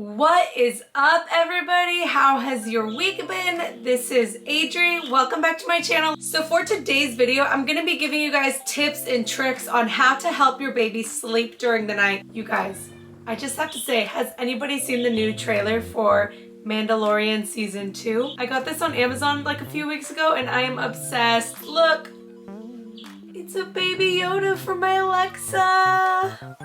What is up, everybody? How has your week been? This is Adri. Welcome back to my channel. So for today's video, I'm gonna be giving you guys tips and tricks on how to help your baby sleep during the night. You guys, I just have to say, has anybody seen the new trailer for Mandalorian Season 2? I got this on Amazon like a few weeks ago and I am obsessed. Look, it's a baby Yoda for my Alexa.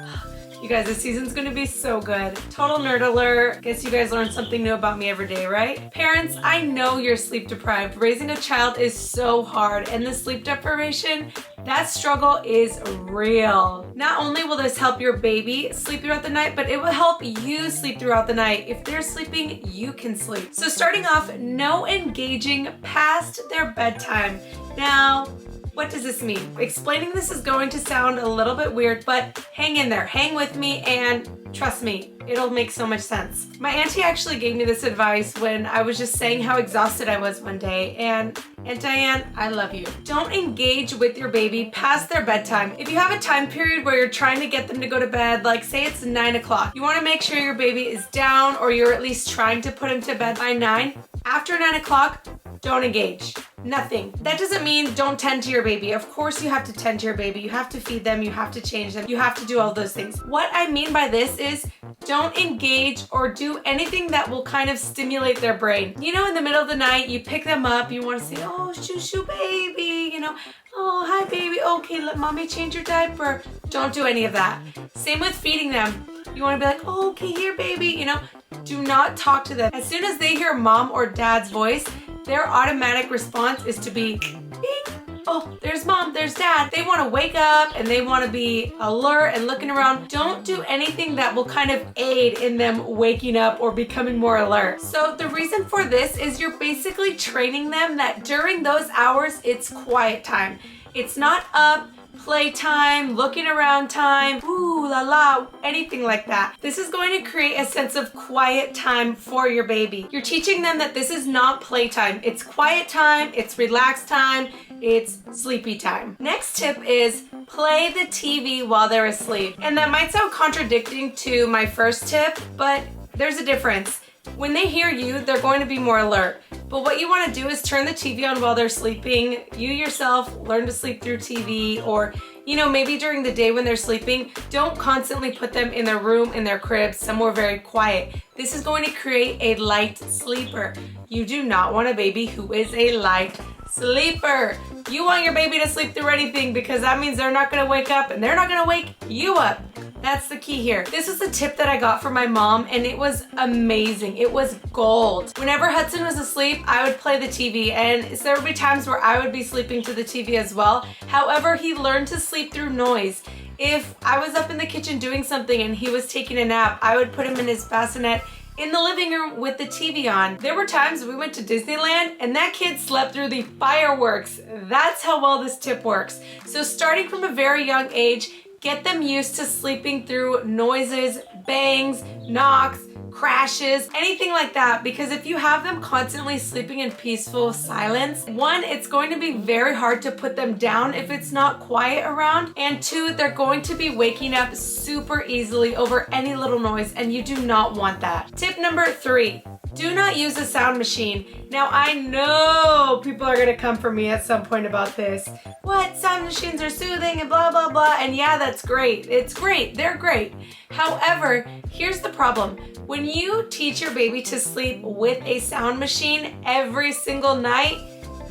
You guys, this season's gonna be so good. Total nerd alert. Guess you guys learn something new about me every day, right? Parents, I know you're sleep deprived. Raising a child is so hard, and the sleep deprivation, that struggle is real. Not only will this help your baby sleep throughout the night, but it will help you sleep throughout the night. If they're sleeping, you can sleep. So starting off, no engaging past their bedtime. Now, what does this mean? Explaining this is going to sound a little bit weird, but hang in there, hang with me, and trust me, it'll make so much sense. My auntie actually gave me this advice when I was just saying how exhausted I was one day, and Aunt Diane, I love you. Don't engage with your baby past their bedtime. If you have a time period where you're trying to get them to go to bed, like say it's 9 o'clock, you wanna make sure your baby is down or you're at least trying to put him to bed by 9. After 9 o'clock, don't engage. Nothing. That doesn't mean don't tend to your baby. Of course you have to tend to your baby. You have to feed them. You have to change them. You have to do all those things. What I mean by this is don't engage or do anything that will kind of stimulate their brain. You know, in the middle of the night, you pick them up. You want to say, oh, shoo shoo baby, you know, oh, hi baby. Okay, let mommy change your diaper. Don't do any of that. Same with feeding them. You want to be like, oh, okay, here baby, you know, do not talk to them. As soon as they hear mom or dad's voice, their automatic response is to be, bing, oh, there's mom, there's dad. They want to wake up and they want to be alert and looking around. Don't do anything that will kind of aid in them waking up or becoming more alert. So the reason for this is you're basically training them that during those hours, it's quiet time. It's not up, playtime, looking around time, ooh la la, anything like that. This is going to create a sense of quiet time for your baby. You're teaching them that this is not playtime. It's quiet time, it's relaxed time, it's sleepy time. Next tip is play the TV while they're asleep. And that might sound contradicting to my first tip, but there's a difference. When they hear you, they're going to be more alert. But what you want to do is turn the TV on while they're sleeping. You yourself learn to sleep through TV, or, you know, maybe during the day when they're sleeping, don't constantly put them in their room, in their crib, somewhere very quiet. This is going to create a light sleeper. You do not want a baby who is a light sleeper. You want your baby to sleep through anything because that means they're not going to wake up and they're not going to wake you up. That's the key here. This is a tip that I got from my mom and it was amazing. It was gold. Whenever Hudson was asleep, I would play the TV, and there would be times where I would be sleeping to the TV as well. However, he learned to sleep through noise. If I was up in the kitchen doing something and he was taking a nap, I would put him in his bassinet in the living room with the TV on. There were times we went to Disneyland and that kid slept through the fireworks. That's how well this tip works. So starting from a very young age, get them used to sleeping through noises, bangs, knocks, crashes, anything like that, because if you have them constantly sleeping in peaceful silence, one, it's going to be very hard to put them down if it's not quiet around, and two, they're going to be waking up super easily over any little noise, and you do not want that. Tip number 3. Do not use a sound machine. Now I know people are gonna come for me at some point about this. What? Sound machines are soothing and blah, blah, blah. And yeah, that's great. It's great. They're great. However, here's the problem. When you teach your baby to sleep with a sound machine every single night,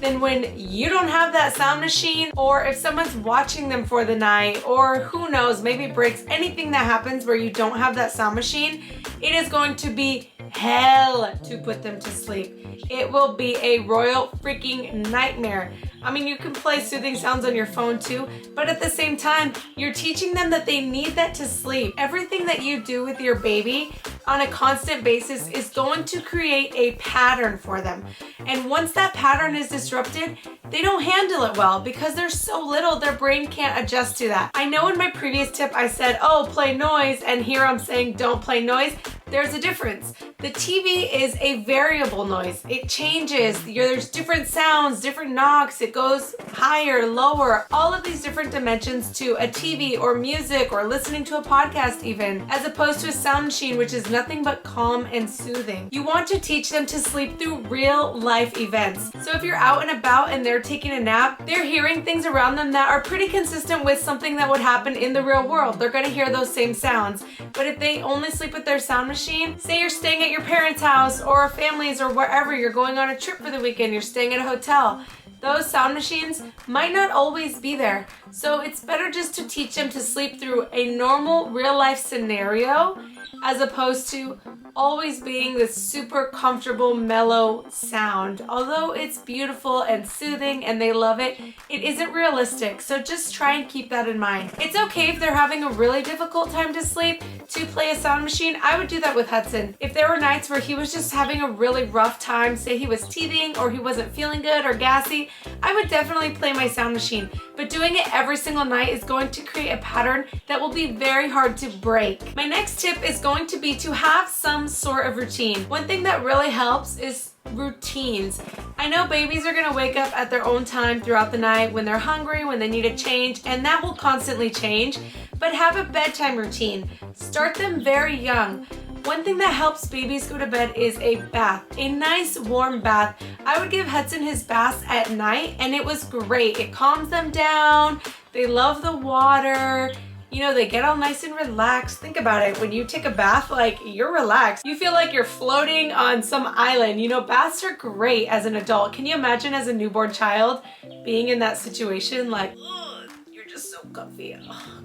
then when you don't have that sound machine, or if someone's watching them for the night, or who knows, maybe breaks, anything that happens where you don't have that sound machine, it is going to be hell to put them to sleep. It will be a royal freaking nightmare. I mean, you can play soothing sounds on your phone too, but at the same time, you're teaching them that they need that to sleep. Everything that you do with your baby on a constant basis is going to create a pattern for them. And once that pattern is disrupted, they don't handle it well because they're so little, their brain can't adjust to that. I know in my previous tip I said, oh, play noise, and here I'm saying don't play noise. There's a difference. The TV is a variable noise. It changes. There's different sounds, different knocks. It goes higher, lower, all of these different dimensions to a TV or music or listening to a podcast even, as opposed to a sound machine, which is nothing but calm and soothing. You want to teach them to sleep through real life events. So if you're out and about and they're taking a nap, they're hearing things around them that are pretty consistent with something that would happen in the real world. They're going to hear those same sounds. But if they only sleep with their sound machine, say you're staying at your parents' house or families or wherever, you're going on a trip for the weekend, you're staying at a hotel, those sound machines might not always be there. So it's better just to teach them to sleep through a normal real life scenario as opposed to always being this super comfortable, mellow sound. Although it's beautiful and soothing and they love it, it isn't realistic. So just try and keep that in mind. It's okay if they're having a really difficult time to sleep to play a sound machine. I would do that with Hudson. If there were nights where he was just having a really rough time, say he was teething or he wasn't feeling good or gassy, I would definitely play my sound machine. But doing it every single night is going to create a pattern that will be very hard to break. My next tip is going to be to have some sort of routine. One thing that really helps is routines. I know babies are going to wake up at their own time throughout the night when they're hungry, when they need a change, and that will constantly change. But have a bedtime routine. Start them very young. One thing that helps babies go to bed is a bath, a nice warm bath. I would give Hudson his baths at night and it was great. It calms them down. They love the water. You know, they get all nice and relaxed. Think about it. When you take a bath, like, you're relaxed. You feel like you're floating on some island. You know, baths are great as an adult. Can you imagine as a newborn child being in that situation? Like, ugh, you're just so comfy. Oh, God.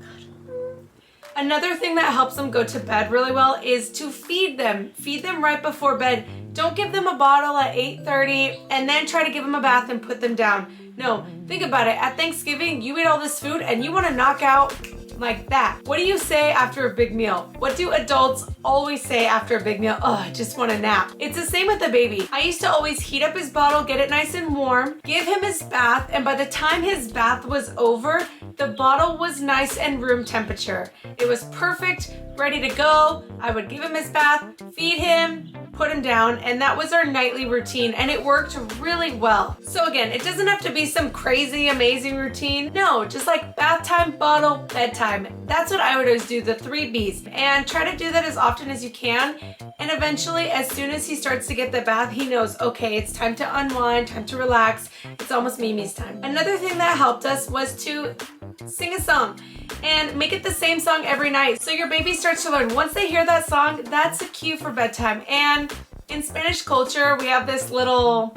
Another thing that helps them go to bed really well is to feed them. Feed them right before bed. Don't give them a bottle at 8:30 and then try to give them a bath and put them down. No, think about it. At Thanksgiving, you eat all this food and you want to knock out like that. What do you say after a big meal? What do adults always say after a big meal? Oh, I just want a nap. It's the same with the baby. I used to always heat up his bottle, get it nice and warm, give him his bath, and by the time his bath was over, the bottle was nice and room temperature. It was perfect, ready to go. I would give him his bath, feed him, put him down, and that was our nightly routine, and it worked really well. So again, it doesn't have to be some crazy, amazing routine. No, just like bath time, bottle, bedtime. That's what I would always do, the 3 B's. And try to do that as often as you can. And eventually, as soon as he starts to get the bath, he knows, okay, it's time to unwind, time to relax. It's almost Mimi's time. Another thing that helped us was to sing a song and make it the same song every night. So your baby starts to learn. Once they hear that song, that's a cue for bedtime. And in Spanish culture, we have this little,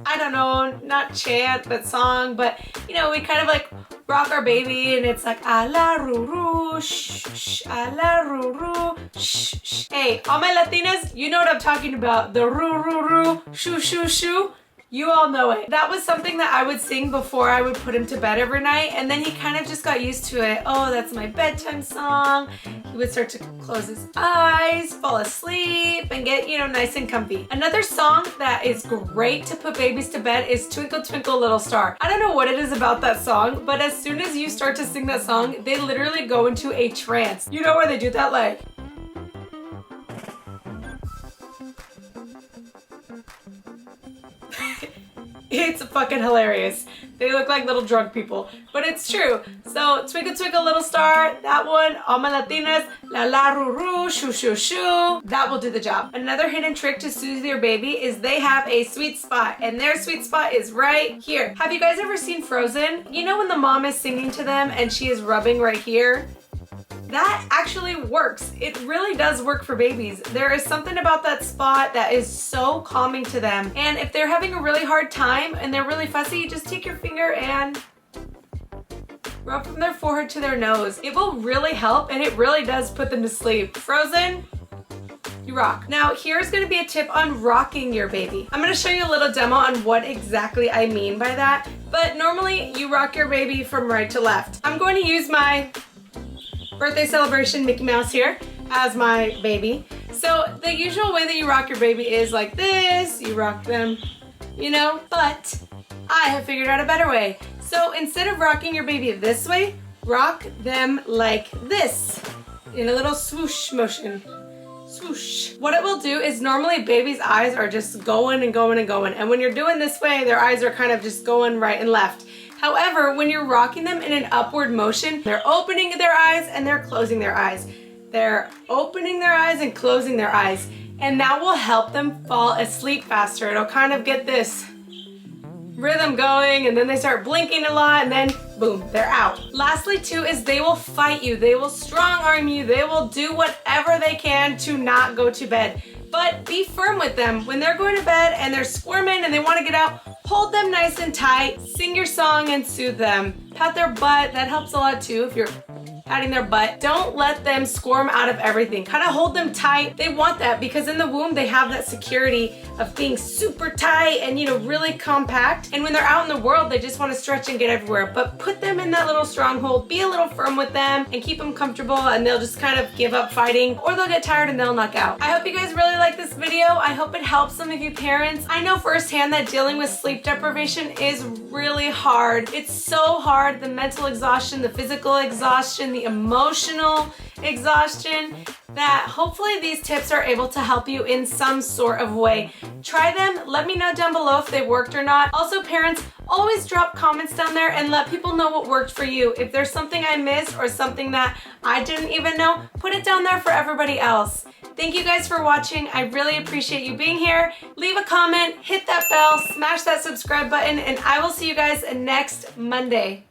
I don't know, not chant, but song, but you know, we kind of like rock our baby and it's like, a la ruru, shh, shh, a la ruru, shh, shh. Hey, all my Latinas, you know what I'm talking about. The ruru, shoo, shoo, shoo. You all know it. That was something that I would sing before I would put him to bed every night, and then he kind of just got used to it. Oh, that's my bedtime song. He would start to close his eyes, fall asleep, and get, you know, nice and comfy. Another song that is great to put babies to bed is Twinkle Twinkle Little Star. I don't know what it is about that song, but as soon as you start to sing that song, they literally go into a trance. You know where they do that, like... It's fucking hilarious. They look like little drunk people, but it's true. So Twinkle Twinkle Little Star, that one, all my Latinas, la la ruru, shoo shoo shoo, that will do the job. Another hidden trick to soothe your baby is they have a sweet spot, and their sweet spot is right here. Have you guys ever seen Frozen? You know when the mom is singing to them and she is rubbing right here? That actually works. It really does work for babies. There is something about that spot that is so calming to them. And if they're having a really hard time and they're really fussy, just take your finger and rub from their forehead to their nose. It will really help and it really does put them to sleep. Frozen, you rock. Now here's gonna be a tip on rocking your baby. I'm gonna show you a little demo on what exactly I mean by that. But normally you rock your baby from right to left. I'm going to use my birthday celebration Mickey Mouse here as my baby. So the usual way that you rock your baby is like this. You rock them, you know, but I have figured out a better way. So instead of rocking your baby this way, rock them like this in a little swoosh motion. swoosh. What it will do is normally babies' eyes are just going and going and going. And when you're doing this way, their eyes are kind of just going right and left. However, when you're rocking them in an upward motion, they're opening their eyes and they're closing their eyes. They're opening their eyes and closing their eyes. And that will help them fall asleep faster. It'll kind of get this rhythm going, and then they start blinking a lot, and then boom, they're out. Lastly too is they will fight you. They will strong arm you. They will do whatever they can to not go to bed. But be firm with them. When they're going to bed and they're squirming and they want to get out, hold them nice and tight. Sing your song and soothe them. Pat their butt. That helps a lot too if you're patting their butt. Don't let them squirm out of everything. Kind of hold them tight. They want that because in the womb they have that security of being super tight and, you know, really compact. And when they're out in the world, they just want to stretch and get everywhere. But put them in that little stronghold. Be a little firm with them and keep them comfortable, and they'll just kind of give up fighting, or they'll get tired and they'll knock out. I hope you guys really like this video. I hope it helps some of you parents. I know firsthand that dealing with sleep deprivation is really hard. It's so hard. The mental exhaustion, the physical exhaustion, the emotional exhaustion, that hopefully these tips are able to help you in some sort of way. Try them. Let me know down below if they worked or not. Also, parents, always drop comments down there and let people know what worked for you. If there's something I missed or something that I didn't even know, put it down there for everybody else. Thank you guys for watching. I really appreciate you being here. Leave a comment, hit that bell, smash that subscribe button, and I will see you guys next Monday.